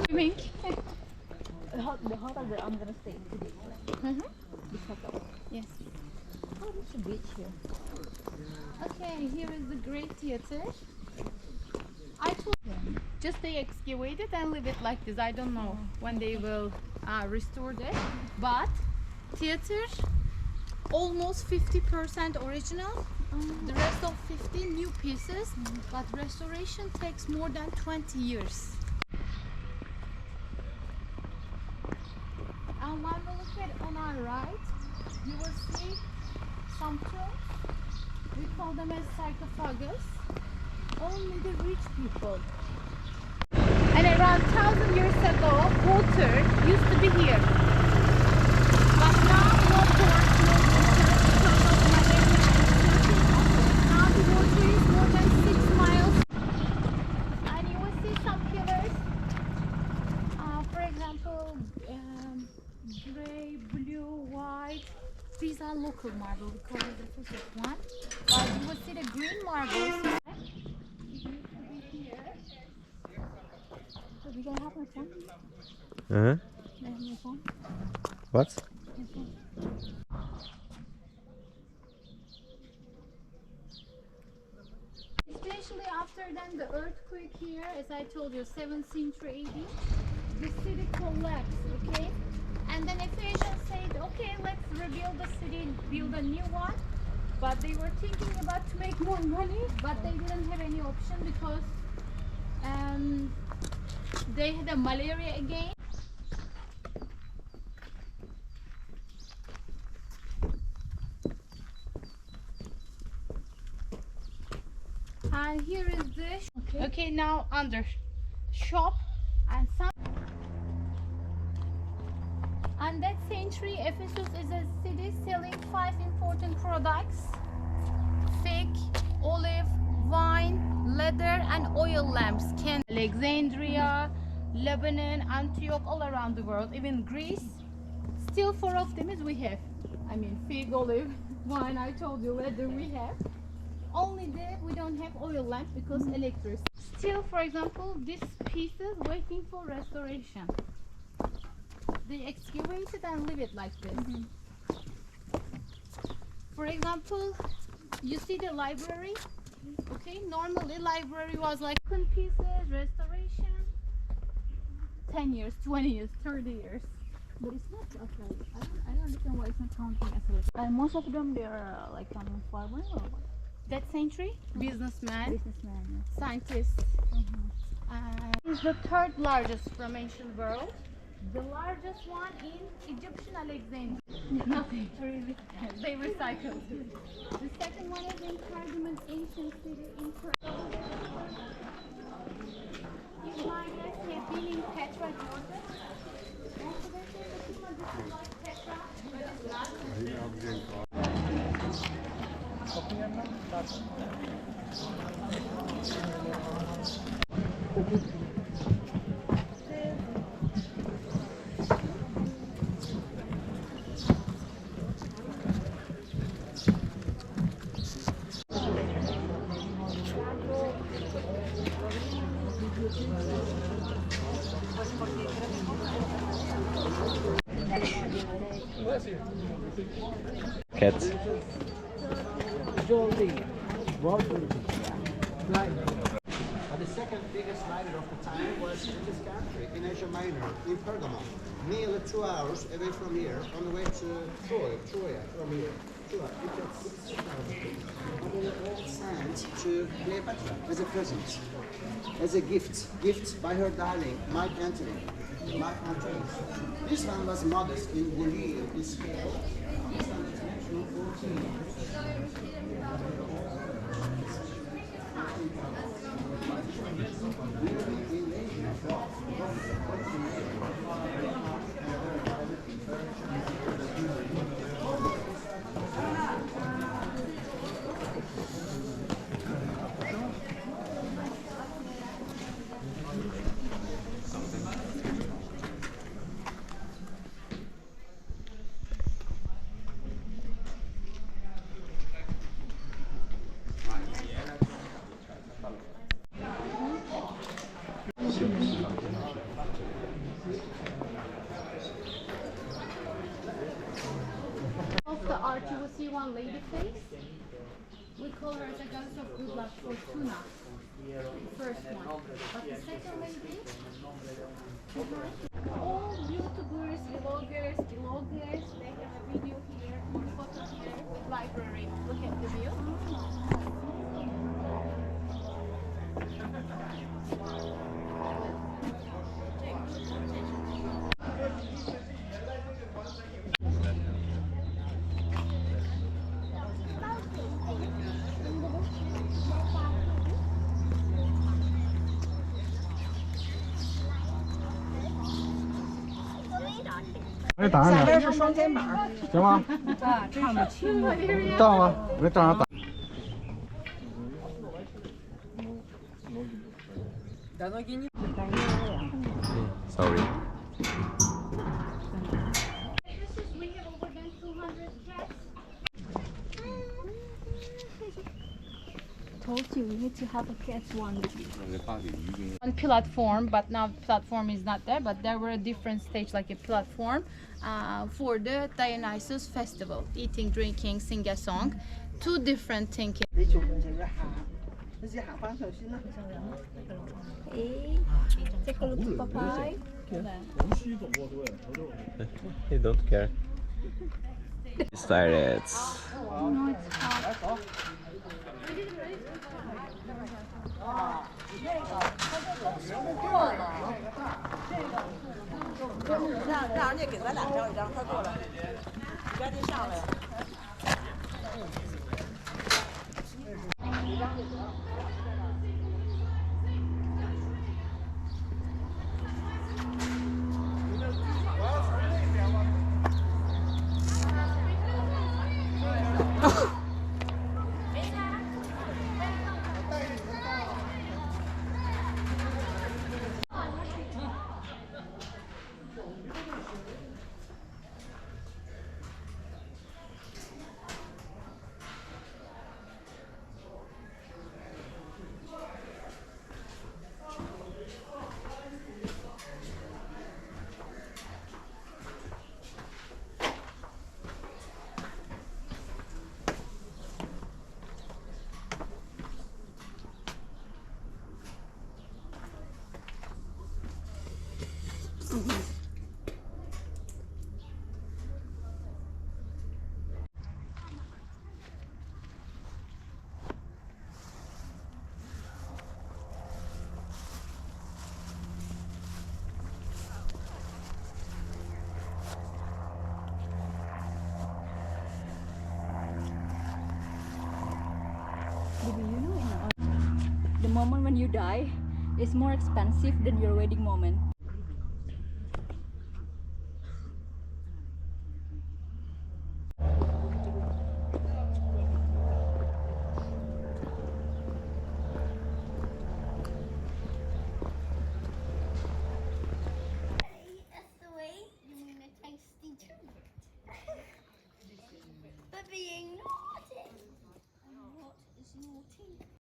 Swimming. The hotel that I'm gonna stay today. This hotel. Yes. Oh, there's a beach here. Okay, here is the Great Theater. I told them just they excavate it and leave it like this. I don't know when they will restore it, but theater almost 50% original. The rest of 50 new pieces, but restoration takes more than 20 years. And when we look at on our right, you will see some tombs. We call them as sarcophagus. Only the rich people. And around 1,000 years ago, water used to be here. But now no port, no water because of malaria and flooding. Now the water is more than 6 miles. And you will see some pillars. For example, gray, blue, white. These are local marble because of the Ephesus one. But you will see the green marbles. So we can have my phone. I have my phone. What? Especially after then the earthquake here, as I told you, 7th century AD, the city collapsed, okay? And then Ephesians said, okay, let's rebuild the city, build a new one. But they were thinking about to make more money, but they didn't have any option because they had a malaria again. And here is the okay now under shop and some. And that century, Ephesus is a city selling 5 important products: fig, olive, wine, leather, and oil lamps. Alexandria, Lebanon, Antioch, all around the world, even Greece. Still 4 of them is we have. I mean, fig, olive, wine. I told you, leather we have. Only there we don't have oil lamps because electricity. Still, for example, these pieces waiting for restoration. They excavate it and leave it like this. For example, you see the library. Okay, normally library was like pieces, restoration, 10 years, 20 years, 30 years. But it's not okay. I don't understand why it's not counting as a. And most of them they are like farmers or what? That century, businessman, Businessman. scientists. It's the 3rd largest from ancient world. The largest one in Egyptian Alexandria. Nothing really. They recycled it. The second one is in Pergamon, ancient city in Izmir has been in Petra, Georgia. Also they say the tomb of this is like Petra, but it's not. Cat. But the second biggest writer of the time was in this country, in Asia Minor, in Pergamon, nearly 2 hours away from here, on the way to Troy from here. Troy, it took 6,000 people. And they were all sent to Cleopatra as a present, as a gift by her darling, Mark Antony. This one was modest in volume, in scale. This one is actually 14. one lady face. We call her as a goddess of good luck, Fortuna. First one. But the second lady, all YouTubers, vloggers, they have a video here, photo here with library. Look at the view.哎，打上点，是双肩膀，行吗？啊，唱不清。到吗？我给正上打。 Sorry. We have over than 200 cats. Told you we need to have a cat one. On platform, but now platform is not there, but there were a different stage like a platform for the Dionysus festival, eating, drinking, sing a song, two different things. Hey, take a look at Popeye. He don't care. Started. No, it's hot. 让人家给咱俩照一张，他过来，你赶紧上来。The moment when you die is more expensive than your wedding moment.